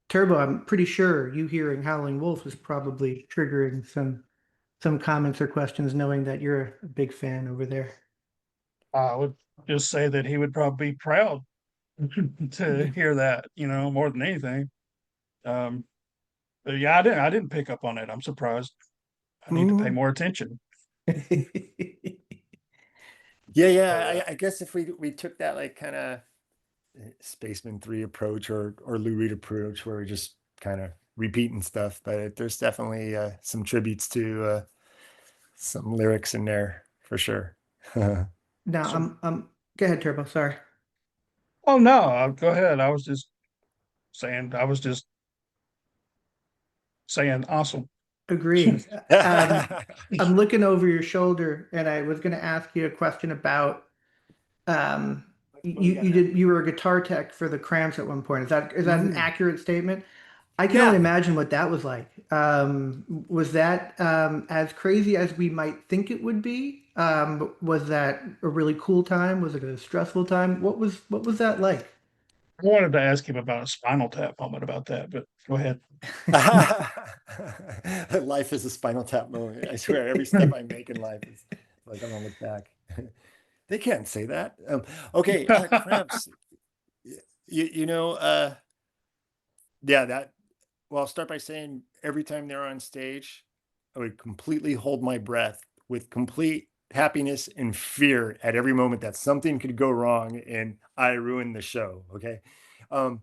Turbo, I'm pretty sure you hearing Howling Wolf is probably triggering some comments or questions, knowing that you're a big fan over there. I would just say that he would probably be proud to hear that, more than anything. Um, but yeah, I didn't pick up on it. I'm surprised. I need to pay Mhm. more attention. Yeah, But yeah. I guess if we took that like kind of Spaceman 3 approach or Lou Reed approach, where we're just kind of repeating stuff, but there's definitely some tributes to some lyrics in there for sure. Now, so, go ahead, Turbo. Sorry. oh no, go ahead. I was just saying awesome. Agreed. I'm looking over your shoulder, and I was going to ask you a question about What do we got there? you were a guitar tech for the Cramps at one point. Is that an Mhm. accurate statement? I can only Yeah. imagine what that was like. Was that as crazy as we might think it would be? Was that a really cool time? Was it a stressful time? What was that like? I wanted to ask him about a Spinal Tap moment about that, but go ahead. Life is a Spinal Tap moment. I swear, every step I make in life is like I'm gonna look back. They can't say that. Okay, Cramps. You know, yeah, that. Well, I'll start by saying every time they're on stage, I would completely hold my breath with complete happiness and fear at every moment that something could go wrong and I ruined the show. Okay. Um,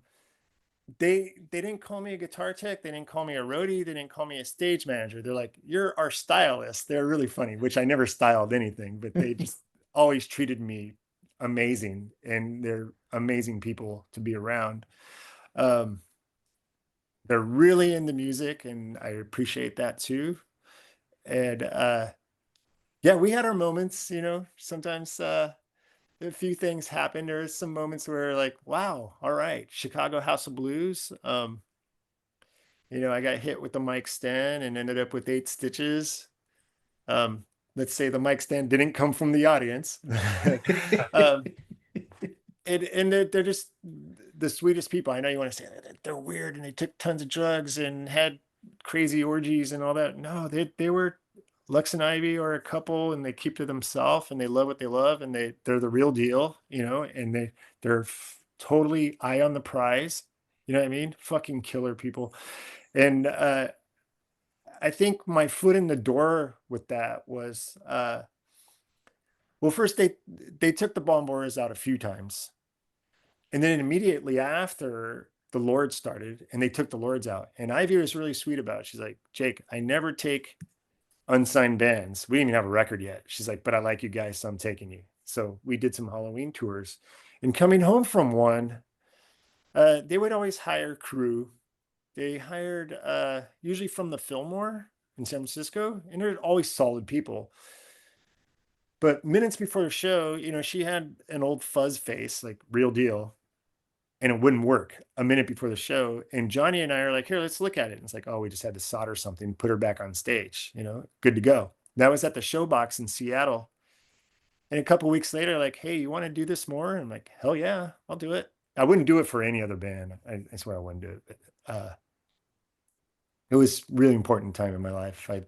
they didn't call me a guitar tech, they didn't call me a roadie, they didn't call me a stage manager. They're like, you're our stylist. They're really funny, which I never styled anything, but they just always treated me amazing, and they're amazing people to be around. um they're really into music, and I appreciate that too. And yeah, we had our moments, sometimes a few things happened. There's some moments where like, wow, all right, Chicago House of Blues. I got hit with the mic stand and ended up with 8 stitches. Um, let's say the mic stand didn't come from the audience. um, and they're just the sweetest people. I know you want to say that they're weird and they took tons of drugs and had crazy orgies and all that. No, they were Lux and Ivy are a couple, and they keep to themselves, and they love what they love, and they're the real deal, and they're totally eye on the prize. You know what I mean? Fucking killer people. And I think my foot in the door with that was well, first they took the Bombers out a few times, and then immediately after the Lords started, and they took the Lords out. And Ivy was really sweet about it. She's like, Jake, I never take unsigned bands. We didn't even have a record yet. She's like, but I like you guys, so I'm taking you. So we did some Halloween tours. And coming home from one, they would always hire crew. They hired usually from the Fillmore in San Francisco, and they're always solid people. But minutes before the show, she had an old fuzz face, like real deal, and it wouldn't work a minute before the show. And Johnny and I are like, here, let's look at it. And it's like, oh, we just had to solder something, put her back on stage, good to go. That was at the Showbox in Seattle. And a couple weeks later, like, hey, you want to do this more? And I'm like, hell yeah, I'll do it. I wouldn't do it for any other band. I swear I wouldn't do it. But it was really important time in my life. I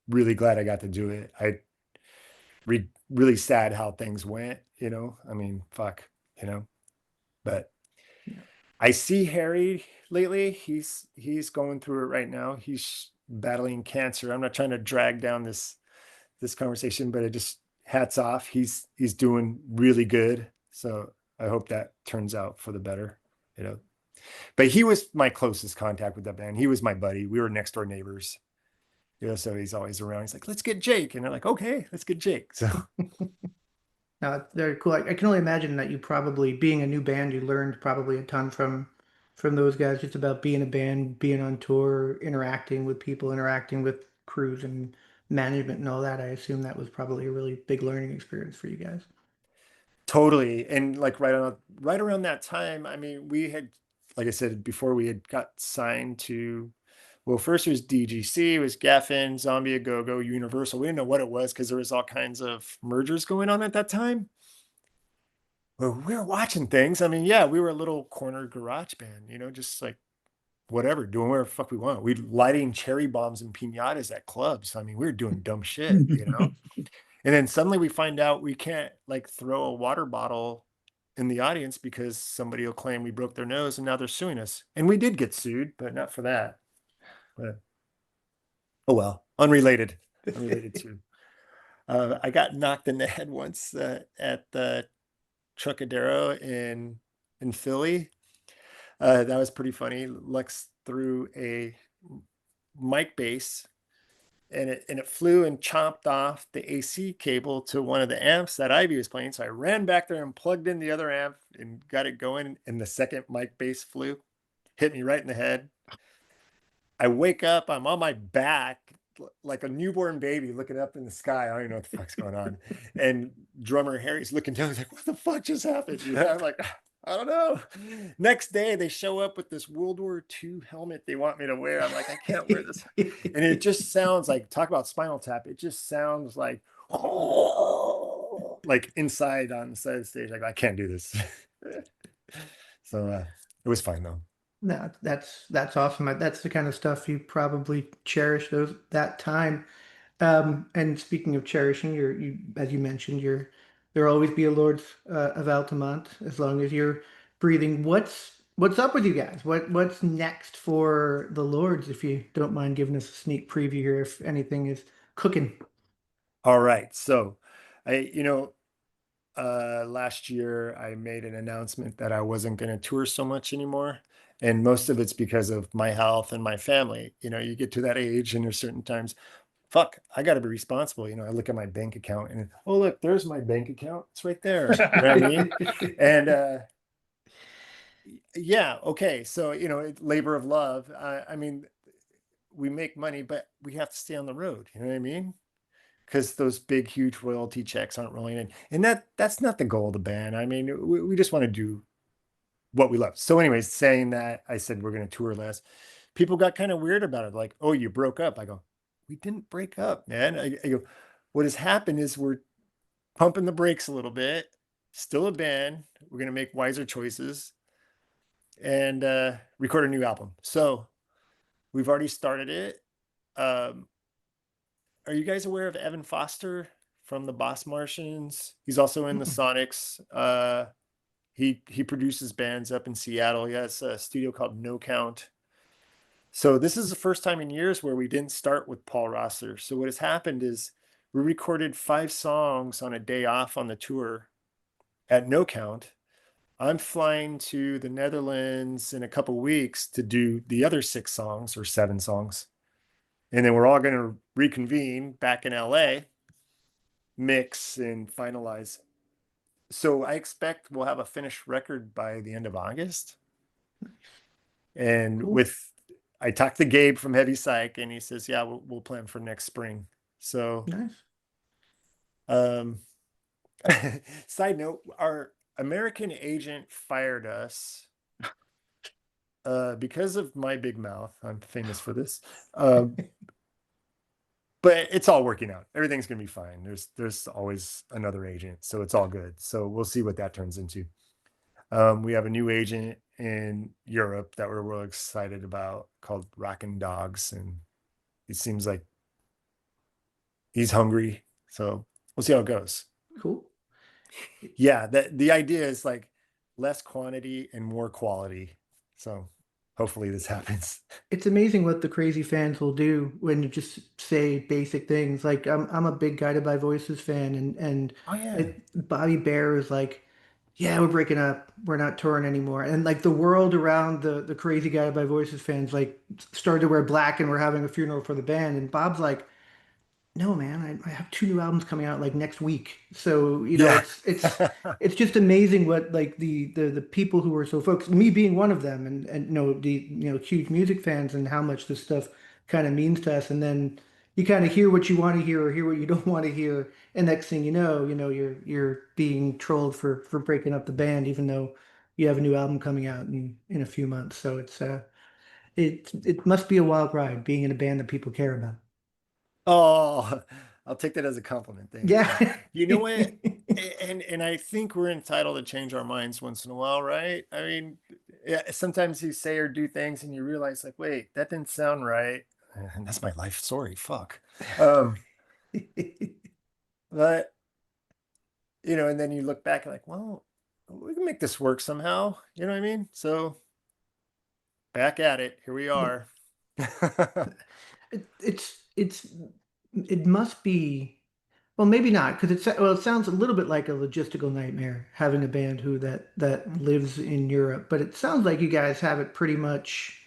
really glad I got to do it. Really sad how things went, I mean, fuck, but Yeah. I see Harry lately. He's going through it right now. He's battling cancer. I'm not trying to drag down this conversation, but it just hats off. He's doing really good. So I hope that turns out for the better, but he was my closest contact with that band. He was my buddy. We were next door neighbors. So he's always around. He's like, let's get Jake. And they're like, okay, let's get Jake. So No, it's very cool. I can only imagine that you probably, being a new band, you learned probably a ton from those guys, just about being a band, being on tour, interacting with people, interacting with crews and management and all that. I assume that was probably a really big learning experience for you guys. totally. And like right around that time, I mean, we had, like I said before, we had got signed to, well, first it was DGC, it was Geffen, Zombie A Go-Go, Universal. We didn't know what it was because there was all kinds of mergers going on at that time. Well, we were watching things. I mean, yeah, we were a little corner garage band, just like whatever, doing whatever the fuck we want. We'd lighting cherry bombs and piñatas at clubs. I mean, we were doing dumb shit, And then suddenly we find out we can't like throw a water bottle in the audience because somebody will claim we broke their nose, and now they're suing us. And we did get sued, but not for that. But oh well, unrelated to. I got knocked in the head once at the Trocadero in Philly. That was pretty funny. Lex threw a mic base, and it flew and chopped off the AC cable to one of the amps that Ivy was playing. So I ran back there and plugged in the other amp and got it going. And the second mic base flew, hit me right in the head. I wake up, I'm on my back like a newborn baby looking up in the sky. I don't even know what the fuck's going on. And drummer Harry's looking down, he's like, what the fuck just happened? I'm like, I don't know. Next day, they show up with this World War II helmet they want me to wear. I'm like, I can't wear this. And it just sounds like, talk about Spinal Tap. It just sounds like inside on the side of the stage. Like, I can't do this. So it was fine though. No, that's awesome. That's the kind of stuff you probably cherish that time. And speaking of cherishing, as you mentioned, there'll always be a Lords of Altamont as long as you're breathing. What's up with you guys? What's next for the Lords? If you don't mind giving us a sneak preview here, if anything is cooking. All right. So last year I made an announcement that I wasn't going to tour so much anymore. And most of it's because of my health and my family. You get to that age and there's certain times, fuck, I got to be responsible. I look at my bank account and, oh, look, there's my bank account. It's right there. You know what I mean? And yeah, okay. So, labor of love. I mean, we make money, but we have to stay on the road. You know what I mean? Because those big, huge royalty checks aren't rolling in. And that's not the goal of the band. I mean, we just want to do what we love. So anyways, saying that, I said, we're going to tour less. People got kind of weird about it. Like, oh, you broke up. I go, we didn't break up, man. I go, what has happened is we're pumping the brakes a little bit. Still a band. We're going to make wiser choices and record a new album. So we've already started it. Are you guys aware of Evan Foster from the Boss Martians? He's also in the Sonics. He produces bands up in Seattle. He has a studio called No Count. So this is the first time in years where we didn't start with Paul Rosser. So what has happened is we recorded 5 songs on a day off on the tour at No Count. I'm flying to the Netherlands in a couple weeks to do the other 6 songs or 7 songs. And then we're all going to reconvene back in LA, mix and finalize. So I expect we'll have a finished record by the end of August. And Cool. I talked to Gabe from Heavy Psych and he says, yeah, we'll plan for next spring. So, Nice. Side note, our American agent fired us because of my big mouth. I'm famous for this. But it's all working out. Everything's going to be fine. There's always another agent, so it's all good. So we'll see what that turns into. We have a new agent in Europe that we're real excited about called Rockin' Dogs, and it seems like he's hungry. So we'll see how it goes. Cool. Yeah, the idea is like less quantity and more quality. So hopefully this happens. It's amazing what the crazy fans will do when you just say basic things. Like I'm a big Guided by Voices fan, and Oh yeah. Bobby Bear is like, yeah, we're breaking up, we're not touring anymore, and like the world around the crazy Guided by Voices fans like started to wear black, and we're having a funeral for the band, and Bob's like, no, man, I have 2 new albums coming out like next week. So, Yeah. it's just amazing what like the people who are so focused, me being one of them, and the huge music fans and how much this stuff kind of means to us. And then you kind of hear what you want to hear or hear what you don't want to hear, and next thing you're being trolled for breaking up the band, even though you have a new album coming out in a few months. So it must be a wild ride being in a band that people care about. Oh, I'll take that as a compliment. Thanks. Yeah. You know what? And I think we're entitled to change our minds once in a while, right? I mean, yeah, sometimes you say or do things and you realize like, wait, that didn't sound right. And that's my life story. Fuck. Um, but and then you look back and like, well, we can make this work somehow. You know what I mean? So back at it. Here we Yeah. are. It's it must be, well, maybe not, because it sounds a little bit like a logistical nightmare having a band that lives in Europe, but it sounds like you guys have it pretty much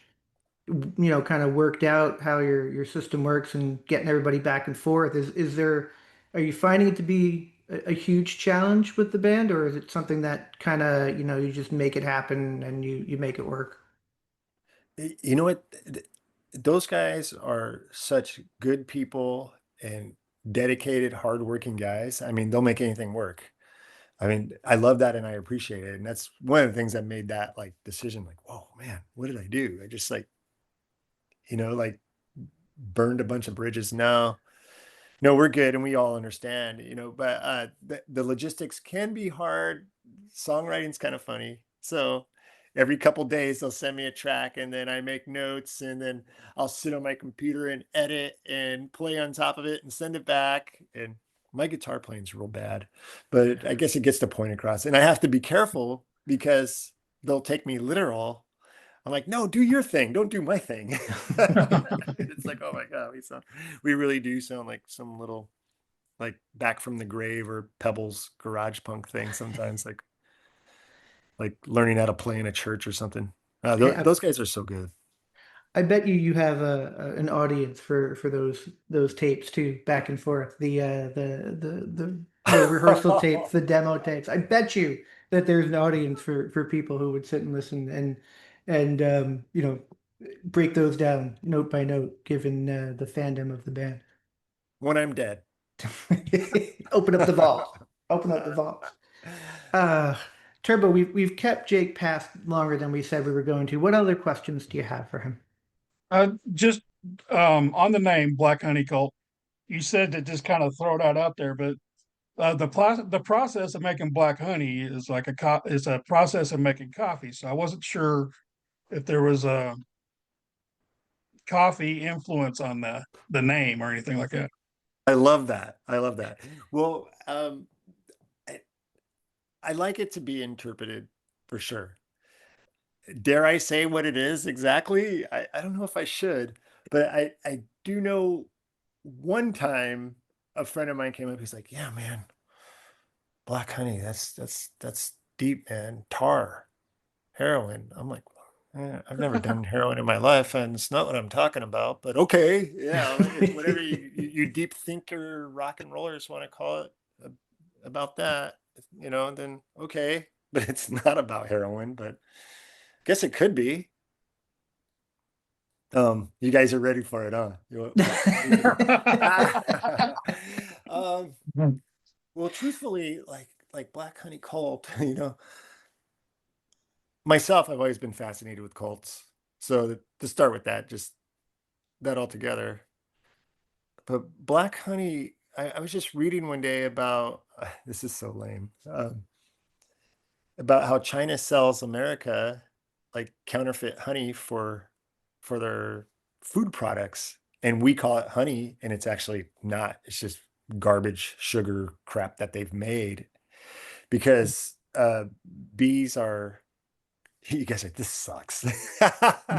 kind of worked out how your system works and getting everybody back and forth. Are you finding it to be a huge challenge with the band, or is it something that kind of you just make it happen and you make it work? You know what? Those guys are such good people and dedicated, hardworking guys. I mean, they'll make anything work. I mean, I love that and I appreciate it. And that's one of the things that made that like decision like, whoa, man, what did I do? I just like, like burned a bunch of bridges. No, no, we're good and we all understand, but the logistics can be hard. Songwriting's kind of funny. So every couple days they'll send me a track and then I make notes and then I'll sit on my computer and edit and play on top of it and send it back. And my guitar playing's real bad, but I guess it gets the point across. And I have to be careful because they'll take me literal. I'm like, no, do your thing. Don't do my thing. It's like, oh my God, we really do sound like some little like back from the grave or Pebbles garage punk thing sometimes, like learning how to play in a church or something. Hey, Those guys are so good. I bet you have an audience for those tapes too, back and forth. The rehearsal tapes, the demo tapes. I bet you that there's an audience for people who would sit and listen and break those down note by note, given the fandom of the band. When I'm dead. Open up the vault. Open up the vault. Uh, Turbo, we've kept Jake past longer than we said we were going to. What other questions do you have for him? Just on the name Black Honey Cult, you said to just kind of throw that out there, but the process of making black honey is like is a process of making coffee. So I wasn't sure if there was a coffee influence on the name or anything like that. I love that. I love that. Well, I, I like it to be interpreted for sure. Dare I say what it is exactly? I don't know if I should, but I do know one time a friend of mine came up, he's like, yeah, man, black honey, that's deep, man. Tar, heroin. I'm like, I've never done heroin in my life, and it's not what I'm talking about. But okay, yeah, if whatever you deep thinker rock and rollers want to call it about that, then okay. But it's not about heroin. But I guess it could be. You guys are ready for it, huh? Well, truthfully, like Black Honey Cult, myself, I've always been fascinated with cults. So to start with that, just that all together. But Black Honey, I was just reading one day about this is so lame. About how China sells America like counterfeit honey for their food products, and we call it honey, and it's actually not. It's just garbage sugar crap that they've made because bees are. You guys are. This sucks.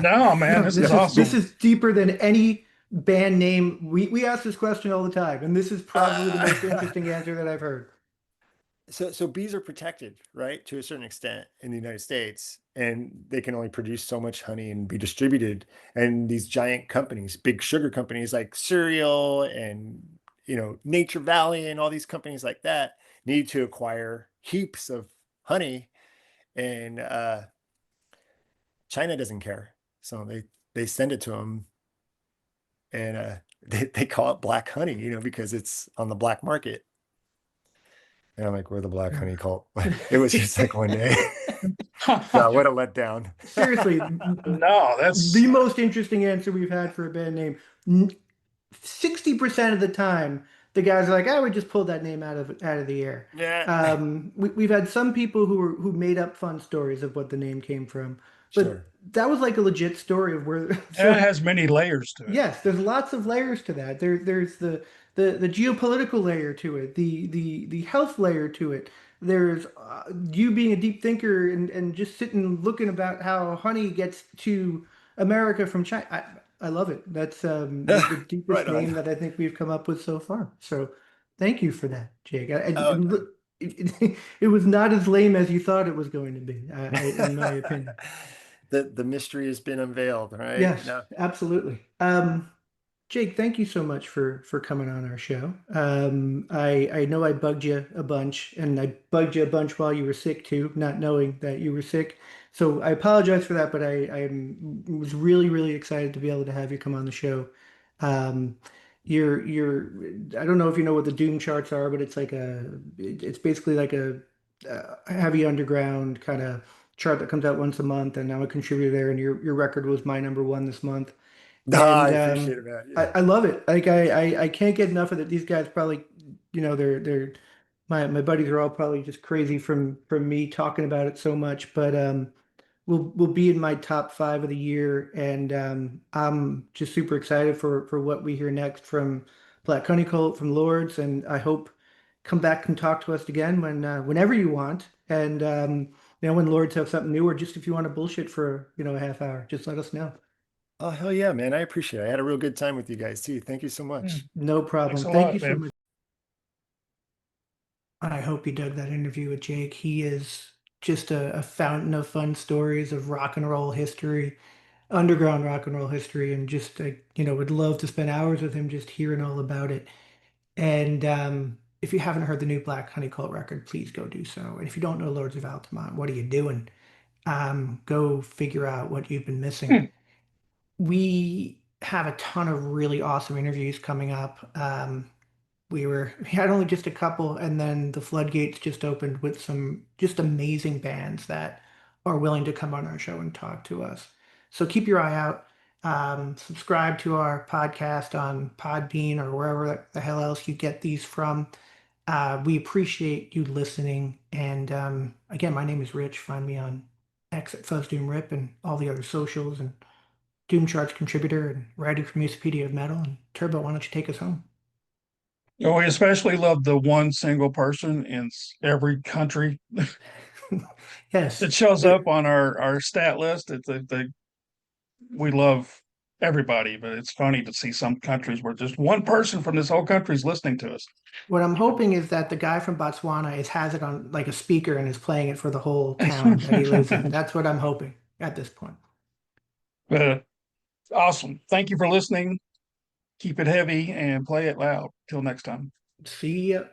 No, man, No, this is this awesome. is deeper than any band name. We ask this question all the time, and this is probably the most Uh, interesting answer that I've heard. so bees are protected, right, to a certain extent in the United States, and they can only produce so much honey and be distributed. And these giant companies, big sugar companies like Cereal and Nature Valley and all these companies like that, need to acquire heaps of honey, and China doesn't care, so they send it to them, and they call it black honey, because it's on the black market. And I'm like, we're the Black Honey Cult. It was just like one day. God, what a letdown. Seriously, No, the most interesting answer we've had for a band name. 60% of the time, the guys are like, "I would just pull that name out of the air." Yeah, We've had some people who made up fun stories of what the name came from, but sure. that was like a legit story of where. and it So has many layers to it. yes, there's lots of layers to that. There's the geopolitical layer to it, the health layer to it. There's you being a deep thinker and just sitting looking about how honey gets to America from China. I love it. That's the deepest Right on. name that I think we've come up with so far. So thank you for that, Jake. Oh, It was not as lame as you thought it was going to be, in my opinion. the mystery has been unveiled, right? Yes, No. absolutely. Jake, thank you so much for coming on our show. I know I bugged you a bunch, and I bugged you a bunch while you were sick too, not knowing that you were sick. So I apologize for that, but was really really excited to be able to have you come on the show. Um, you're I don't know if you know what the Doom charts are, but it's basically like a heavy underground kind of chart that comes out once a month, and I'm a contributor there. And your record was my number one this month, Ah, I and appreciate it, man. Yeah. I love it. Like I can't get enough of it. These guys probably, they're my buddies are all probably just crazy from me talking about it so much, but will be in my top five of the year, and I'm just super excited for what we hear next from Black Honeycult, from Lords, and I hope come back and talk to us again whenever you want, and when Lords have something new, or just if you want to bullshit for a half hour, just let us know. Oh, hell yeah, man. I appreciate it. I had a real good time with you guys too. Thank you so Yeah. much. No Thanks problem. a Thank you lot, so man. much. I hope you dug that interview with Jake. He is just a fountain of fun stories of rock and roll history, underground rock and roll history, and just would love to spend hours with him just hearing all about it. And if you haven't heard the new Black Honey Cult record, please go do so. And if you don't know Lords of Altamont, what are you doing? Go figure out what you've been missing. Hmm. We have a ton of really awesome interviews coming up. We had only just a couple, and then the floodgates just opened with some just amazing bands that are willing to come on our show and talk to us. So keep your eye out. Subscribe to our podcast on Podbean or wherever the hell else you get these from. We appreciate you listening. And again, my name is Rich. Find me on X at Fuzz Doom Rip and all the other socials, and Doom Charts contributor and writer for Musipedia of Metal. And Turbo, why don't you take us home? We especially love the one single person in every country Yes. that shows There, up on our stat list. We love everybody, but it's funny to see some countries where just one person from this whole country is listening to us. what I'm hoping is that the guy from Botswana has it on like a speaker and is playing it for the whole town that he lives in. That's what I'm hoping at this point. But awesome. Thank you for listening. Keep it heavy and play it loud. Till next time. See ya.